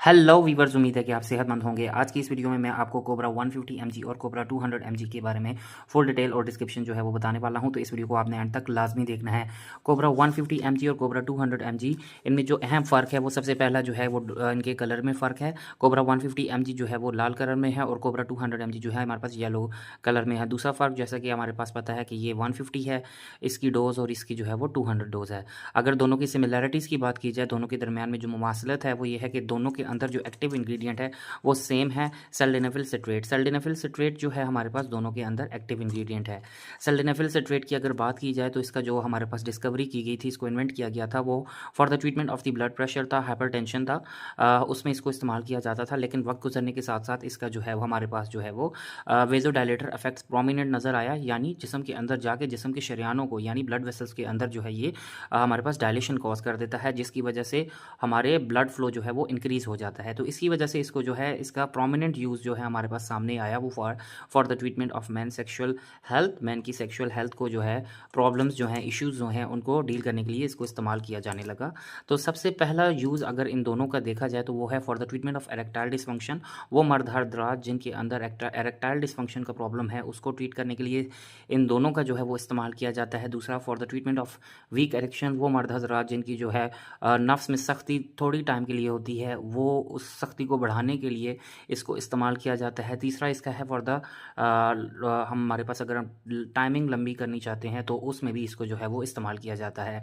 Hello viewers, उम्मीद है कि आप सेहतमंद होंगे। आज की इस वीडियो में मैं आपको कोबरा 150 mg और कोबरा 200 mg के बारे में फुल डिटेल और डिस्क्रिप्शन जो है वो बताने वाला हूं, तो इस वीडियो को आपने अंत तक लाजमी देखना है। कोबरा 150 mg और कोबरा 200 mg, इनमें जो अहम फ़र्क है वो सबसे पहला जो है वो इनके कलर में फ़र्क है। कोबरा 150 mg जो है वो लाल कलर में है और कोबरा 200 mg जो है हमारे पास येलो कलर में है। दूसरा फ़र्क, जैसा कि हमारे पास पता है कि ये 150 है इसकी डोज़ और इसकी जो है वो 200 डोज़ है। अगर दोनों की सिमिलैरिटीज़ की बात की जाए, दोनों के दरमियान में जो मुमासलत है वो ये है कि दोनों के अंदर जो एक्टिव इंग्रेडिएंट है वो सेम है, सेल्डेनाफिल सिट्रेट। सेल्डेनाफिल सिट्रेट जो है हमारे पास दोनों के अंदर एक्टिव इंग्रेडिएंट है। सेल्डेनाफिल सिट्रेट की अगर बात की जाए तो इसका जो हमारे पास डिस्कवरी की गई थी, इसको इन्वेंट किया गया था, वो for the treatment of the blood pressure था, हाइपरटेंशन था। उसमें इसको इस्तेमाल किया जाता था, लेकिन वक्त गुजरने के साथ साथ इसका जो है वो हमारे पास जो है वो वेजोडायलेटर इफेक्ट्स प्रोमिनेंट नज़र आया, यानी जिस्म के अंदर जाके जिस्म के शरियानों को यानी ब्लड वेसल्स के अंदर जो है ये हमारे पास डायलेशन कॉज कर देता है, जिसकी वजह से हमारे ब्लड फ्लो जो है वो इंक्रीज़ हो जाता है। तो इसकी वजह से इसको जो है इसका प्रोमिनेंट यूज़ जो है हमारे पास सामने आया, वो for the treatment of man sexual health, man की सेक्शुअल हेल्थ को जो है प्रॉब्लम्स जो हैं, इश्यूज़ जो हैं, उनको डील करने के लिए इसको इस्तेमाल किया जाने लगा। तो सबसे पहला यूज़ अगर इन दोनों का देखा जाए तो वो है for the treatment of erectile dysfunction. वो मर्द हजरात जिनके अंदर एरेक्टाइल डिसफंक्शन का प्रॉब्लम है, उसको ट्रीट करने के लिए इन दोनों का जो है वो इस्तेमाल किया जाता है। दूसरा, for the treatment of weak erection, वो मर्द हजरात जिनकी जो है नफ्स में सख्ती थोड़ी टाइम के लिए होती है, वो उस सख्ती को बढ़ाने के लिए इसको इस्तेमाल किया जाता है। तीसरा इसका है फॉर द हमारे पास अगर हम टाइमिंग लंबी करनी चाहते हैं तो उसमें भी इसको जो है वो इस्तेमाल किया जाता है।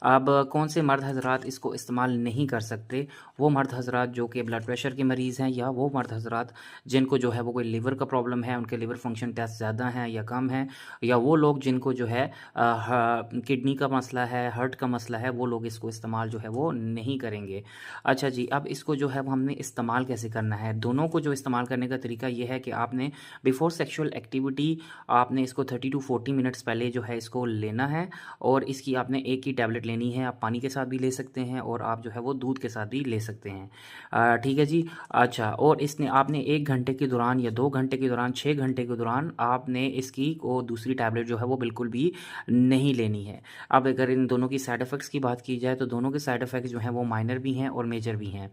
अब कौन से मर्द हजरात इसको इस्तेमाल नहीं कर सकते? वो मर्द हजरात जो कि ब्लड प्रेशर के मरीज़ हैं, या वो मर्द हजरात जिनको जो है वो कोई लिवर का प्रॉब्लम है, उनके लिवर फंक्शन टेस्ट ज़्यादा हैं या कम हैं, या वो लोग जिनको जो है किडनी का मसला है, हार्ट का मसला है, वो लोग इसको इस्तेमाल जो है वो नहीं करेंगे। अच्छा जी, अब इसको जो है वो हमने इस्तेमाल कैसे करना है? दोनों को जो इस्तेमाल करने का तरीका ये है कि आपने बिफोर सेक्सुअल एक्टिविटी आपने इसको 30 टू 40 मिनट्स पहले जो है इसको लेना है, और इसकी आपने एक ही टैबलेट लेनी है। आप पानी के साथ भी ले सकते हैं और आप जो है वो दूध के साथ भी ले सकते हैं। ठीक है जी। अच्छा, और इसने आपने 1 घंटे के दौरान या 2 घंटे के दौरान, 6 घंटे के दौरान आपने इसकी को दूसरी टैबलेट जो है वो बिल्कुल भी नहीं लेनी है। अब अगर इन दोनों की साइड इफ़ेक्ट्स की बात की जाए तो दोनों के साइड इफ़ेक्ट्स जो हैं वो माइनर भी हैं और मेजर भी हैं।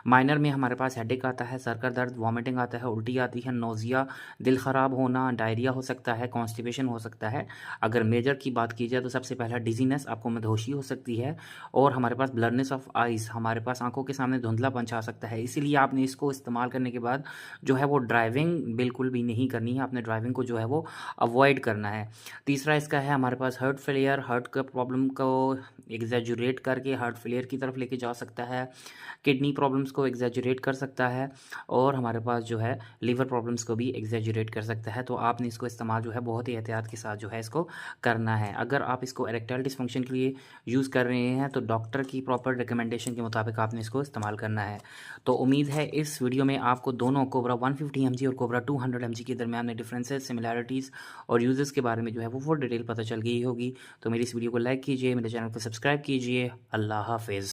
माइनर में हमारे पास हेडेक आता है, सर का दर्द, वॉमिटिंग आता है, उल्टी आती है, नोज़िया, दिल ख़राब होना, डायरिया हो सकता है, कॉन्स्टिपेशन हो सकता है। अगर मेजर की बात की जाए तो सबसे पहला डिज़ीनेस, आपको मदहोशी हो सकती है, और हमारे पास ब्लरनेस ऑफ आइज़, हमारे पास आंखों के सामने धुंधलापन छा सकता है। इसीलिए आपने इसको इस्तेमाल करने के बाद जो है वो ड्राइविंग बिल्कुल भी नहीं करनी है, आपने ड्राइविंग को जो है वो अवॉइड करना है। तीसरा इसका है हमारे पास हार्ट फेलियर, हार्ट का प्रॉब्लम को एग्जैजुरेट करके हार्ट फेलियर की तरफ लेके जा सकता है, किडनी प्रॉब्लम्स को एग्जैजुरेट कर सकता है, और हमारे पास जो है लीवर प्रॉब्लम्स को भी एग्जैजुरेट कर सकता है। तो आपने इसको इस्तेमाल जो है बहुत ही एहतियात के साथ जो है इसको करना है। अगर आप इसको एरेक्टाइल डिसफंक्शन के लिए यूज़ कर रहे हैं तो डॉक्टर की प्रॉपर रिकमेंडेशन के मुताबिक आपने इसको इस्तेमाल करना है। तो उम्मीद है इस वीडियो में आपको दोनों कोबरा 150 mg और कोबरा 200 mg के दरमियान में डिफरेंसेस, सिमिलैरिटीज़ और यूजेस के बारे में जो है वो फुल डिटेल पता चल गई होगी। तो मेरी इस वीडियो को लाइक कीजिए, मेरे चैनल को सब्सक्राइब कीजिए। अल्लाह हाफिज़।